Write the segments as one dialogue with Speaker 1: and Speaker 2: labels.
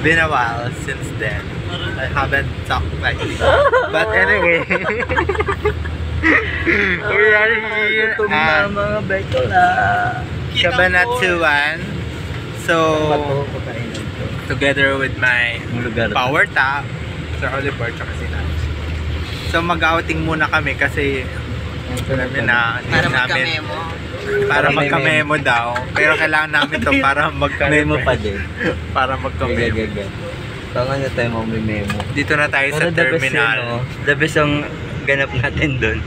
Speaker 1: been a while since then. I haven't talked like this. But anyway, we are here at
Speaker 2: mga Bekola.
Speaker 1: Cabanatuan. So, together with my power top, Sir Oliver, tsaka si Lance. So, mag-outing muna kami kasi para magka-memo daw. Pero kailangan namin to para
Speaker 2: Memo pa din.
Speaker 1: Para magka-memo.
Speaker 2: So, ano tayo memo?
Speaker 1: Dito na tayo sa terminal.
Speaker 2: The best yung ganap natin doon.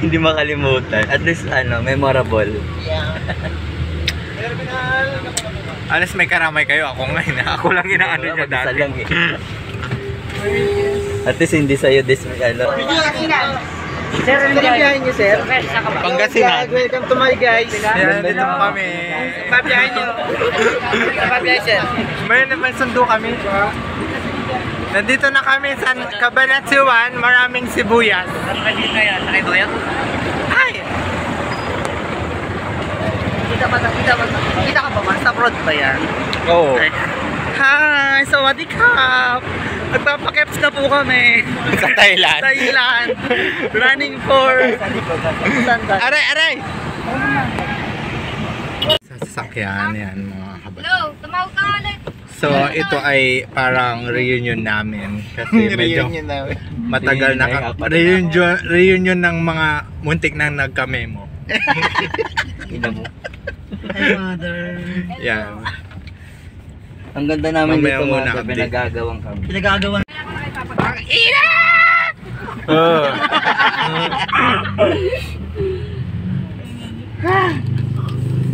Speaker 2: Hindi makalimutan. At least, memorable.
Speaker 1: Alas may karamay kayo. Ako ngayon. Ako lang inaano nyo dati.
Speaker 2: Lang eh. At least hindi sa'yo this
Speaker 3: Sir, ano biyahin niyo, sir?
Speaker 1: Pangasinan.
Speaker 3: Welcome to my guys.
Speaker 1: Yan, dito kami.
Speaker 3: Pabiyahin niyo. Pabiyahin, sir.
Speaker 1: May sundo kami. Nandito na kami sa Cabanatuan. Maraming sibuyas.
Speaker 3: Dito yan, sa kayo yan?
Speaker 1: Ay!
Speaker 3: Kita ka ba? Sa abroad ba yan?
Speaker 1: Oo.
Speaker 3: Hi! Sawadee Krap! Nagpapakeps na po kami.
Speaker 1: Sa Thailand.
Speaker 3: Thailand. Running for...
Speaker 1: Aray, aray! Sa sasakyan yan mga kabat.
Speaker 4: Hello, tumawag ka ulit.
Speaker 1: So ito ay parang reunion namin. Kasi medyo matagal na reunion ng mga muntik na nagka-memo.
Speaker 2: Ina mo.
Speaker 3: Hi, mother.
Speaker 1: Yan.
Speaker 2: Ang ganda namin
Speaker 1: Mamaya
Speaker 2: dito
Speaker 1: muna
Speaker 2: mga
Speaker 1: update.
Speaker 2: pinagagawang kami.
Speaker 3: Pinagagawan.
Speaker 4: Ang ina!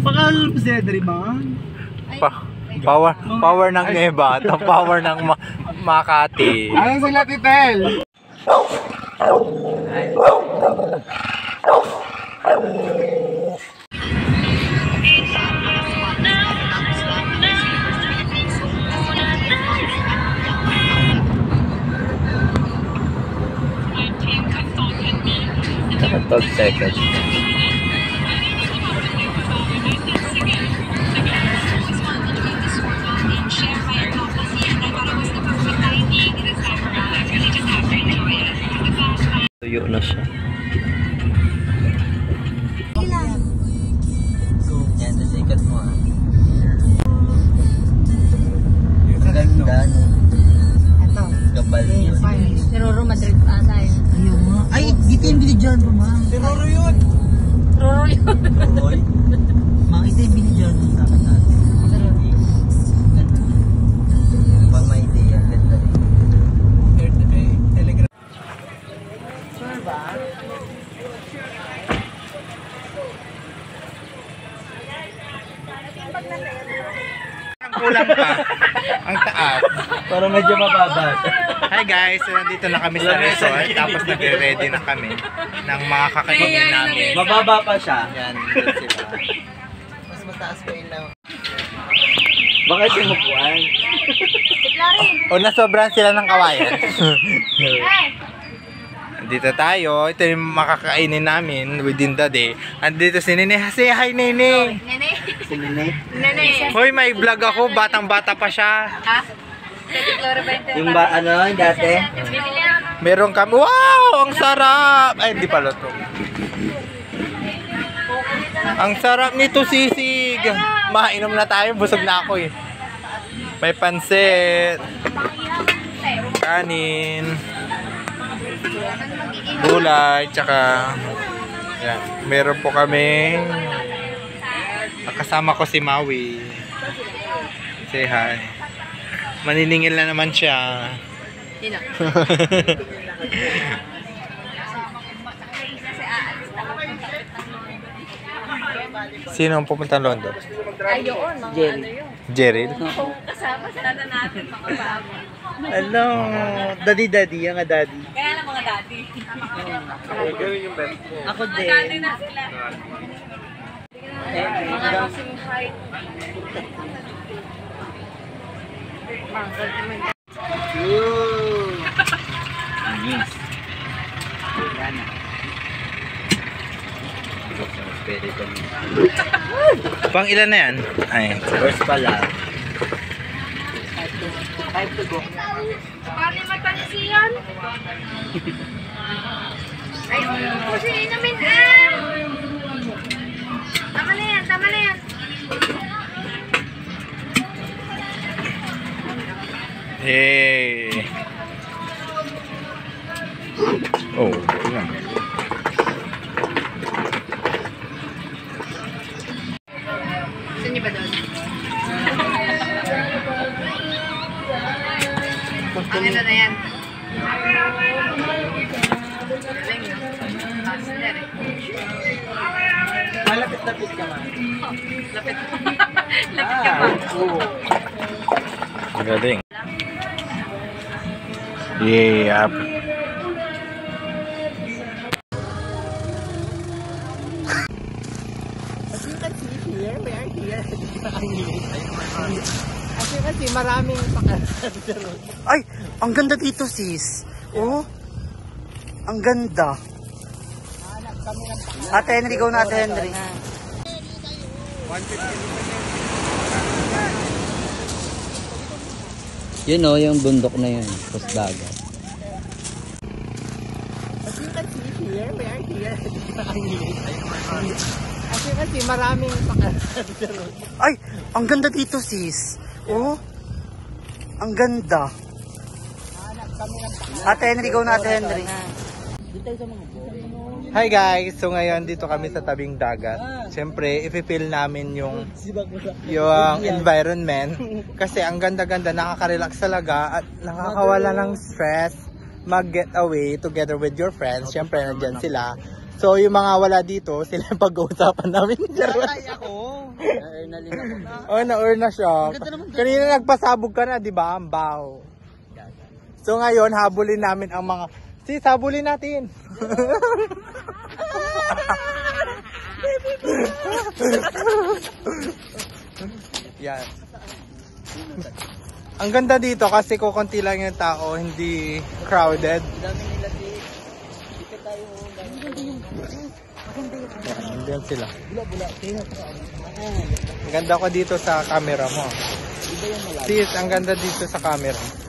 Speaker 3: Pakal po sila dari ba?
Speaker 1: Power ng Neva at power ng Makati.
Speaker 3: Anong sila, Titel?
Speaker 2: Naka 12 seconds. Tuyo na siya. Yan, nasikat mo ah. Ang ganda no.
Speaker 4: Ito.
Speaker 2: Gabal yun.
Speaker 4: Roro Madrid pa tayo.
Speaker 3: Ayun nga. Ay, dito yung binidyan po, ma'am.
Speaker 1: Roro yun!
Speaker 4: Roro yun.
Speaker 2: Roy.
Speaker 3: Ma'am, ito yung binidyan po sa akin natin.
Speaker 2: Pang may idea. Ganda rin.
Speaker 3: Sure ba?
Speaker 1: Ang kulang pa. Ang taas.
Speaker 2: Parang medyo mababa.
Speaker 1: Hi guys, so nandito na kami sa resort. Tapos nagre-ready na kami ng mga kakainin namin.
Speaker 2: Mababa pa siya.
Speaker 1: Yan, doon sila.
Speaker 3: Mas mataas pa yun lang.
Speaker 2: Bakit yung upuan?
Speaker 4: Tikla rin.
Speaker 1: O nasobran sila ng kawayan.
Speaker 4: Hey!
Speaker 1: Dito tayo. Ito yung makakainin namin within the day. Andito si Nene. Say hi, Nene!
Speaker 4: Nene.
Speaker 2: Si Nene.
Speaker 4: Nene.
Speaker 1: Hoy, may vlog ako. Batang-bata pa siya.
Speaker 4: Ha? Sa Tiklora 20.
Speaker 2: Yung yung dati?
Speaker 1: Meron kami. Wow! Ang sarap! Ay, hindi pala to. Ang sarap nito, sisig. Mainom na tayo. Busog na ako eh. May pansit. Kanin. Gulay. Tsaka yan. Meron po kami. Kasama ko si Maui. Say hi. Maniningil na naman siya.
Speaker 4: Sino?
Speaker 1: Sino ang pupunta London?
Speaker 4: Ayun, mga
Speaker 2: Jerry.
Speaker 4: ano yun.
Speaker 1: Jerry?
Speaker 4: Kasama sana natin mga babo.
Speaker 3: Ano? Daddy, yung daddy.
Speaker 4: Kaya lang mga dati.
Speaker 3: Ako
Speaker 4: Mga
Speaker 3: din.
Speaker 4: dati na sila. Mga kasing height.
Speaker 2: Yes. Yan na. Pwede ko.
Speaker 1: Pang ilan na yan? Ay.
Speaker 2: First pa lang.
Speaker 3: Time to go.
Speaker 4: Pari matansiyan. Ayun, kasi inumin Tama na yan, tama na yan.
Speaker 1: Hey. Oh, yan.
Speaker 4: Saan niyo ba doon? Ang ito na yan. Galing, no? Master, eh.
Speaker 3: Malapit-lapit ka man.
Speaker 4: Lapit. Lapit ka pa.
Speaker 3: Oo.
Speaker 1: Galing. Yeah.
Speaker 3: As you can see here, we are here. As you can see, maraming pakalsad. Ay! Ang ganda dito, sis. Oh. Ang ganda. Ate Henry, go na Ate Henry.
Speaker 2: Yun o, yung bundok na yun. Tapos dagat.
Speaker 3: As you can see here, we are here. As you can see, maraming pakalsad. Ay! Ang ganda dito, sis. Oh. Ang ganda. Ate Henry, go na Ate Henry.
Speaker 1: Hi guys! So ngayon dito kami sa tabing dagat. Siyempre, i-feel namin yung environment. Kasi ang ganda-ganda, nakaka-relax talaga at nakakawala ng stress. Mag-get away together with your friends. Siyempre, nandyan sila. So yung mga wala dito, sila yung pag-uusapan namin.
Speaker 3: Ay, ako.
Speaker 1: Oh, na-earn na siya. Kanina nagpasabog ka na, di ba? Ang baho. So ngayon, habulin namin ang mga... Sis, habulin natin. Yan. Ang ganda dito kasi kukunti lang yung tao, hindi crowded. Yan sila. Ang ganda ko dito sa camera mo. Sis, ang ganda dito sa camera.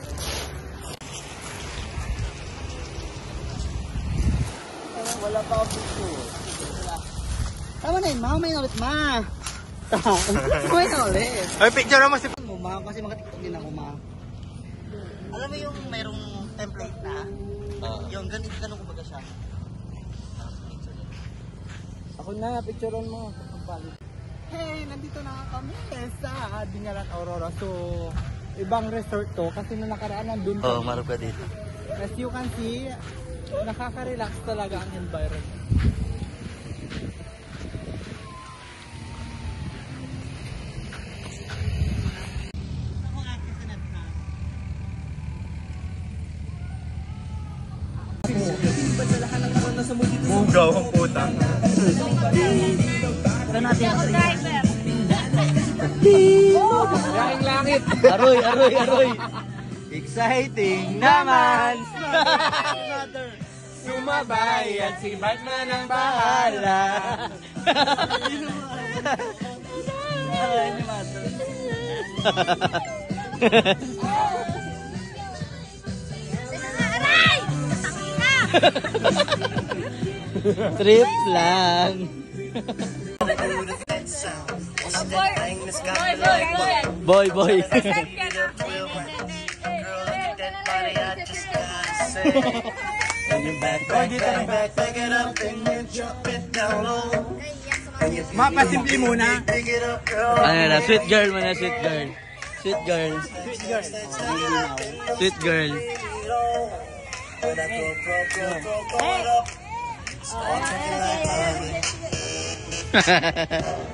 Speaker 3: Wala pa ako picture. Tama na yun, ma. May na ulit, ma. May na ulit.
Speaker 1: Ay, picture mo si...
Speaker 3: Ma, kasi makatiktok din ako, ma. Alam mo yung mayroong template na? Yung ganun kumbaga siya.
Speaker 1: Ako na, picturean mo.
Speaker 3: Hey, nandito na kami
Speaker 1: Sa Dingalan Aurora. So, ibang resort to kasi nung nakaraan nandun
Speaker 2: Oo, marap ka dito.
Speaker 1: As you can see, nakaka-relax talaga ang environment. Bugaw ang puta.
Speaker 3: Ito natin.
Speaker 4: Driver.
Speaker 1: Yaing langit.
Speaker 2: Aroy, aroy, aroy.
Speaker 1: Exciting naman! Sumabay at si Batman ang bahala.
Speaker 2: Trip lang. Boy, boy.
Speaker 1: Mapasimple muna.
Speaker 2: Ano na, sweet girl mo na, sweet girl. Sweet girl. Sweet girl.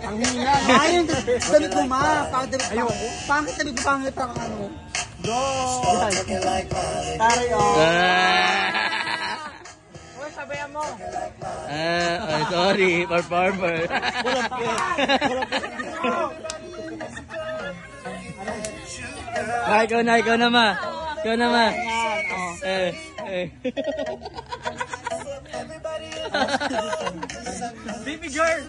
Speaker 3: Ang hina. Ayun, damit mo, ma. Pangit damit mo, pangit ang ano. Go! Taray, oh.
Speaker 1: Uy, sabayan mo.
Speaker 2: Oh, sorry, performer. Ikaw na ma. Ikaw na ma.
Speaker 1: Baby girl.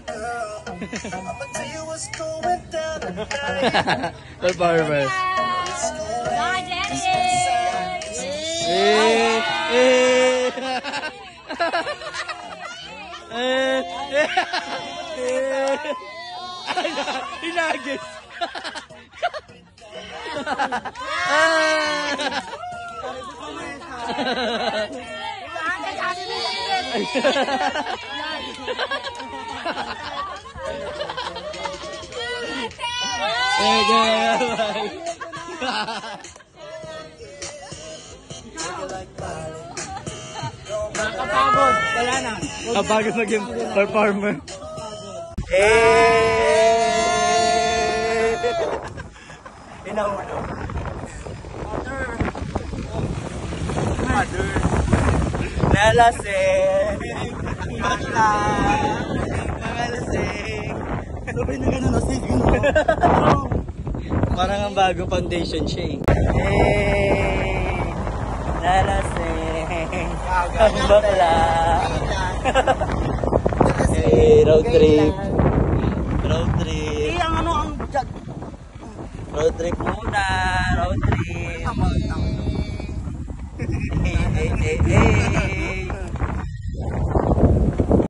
Speaker 2: Performer.
Speaker 1: Hinagis.
Speaker 3: Nakapagod. Wala na.
Speaker 1: Kapag maging performer. Inaulo. Mother. Nalasing. Bakla. Mga lasing.
Speaker 3: Sabay na gano'n lasing.
Speaker 1: Parang ang bago foundation siya Nalasing. Ang bakla. Road trip. Road trip.
Speaker 3: Ang ano, ang jag.
Speaker 1: Road trip muna. Road trip.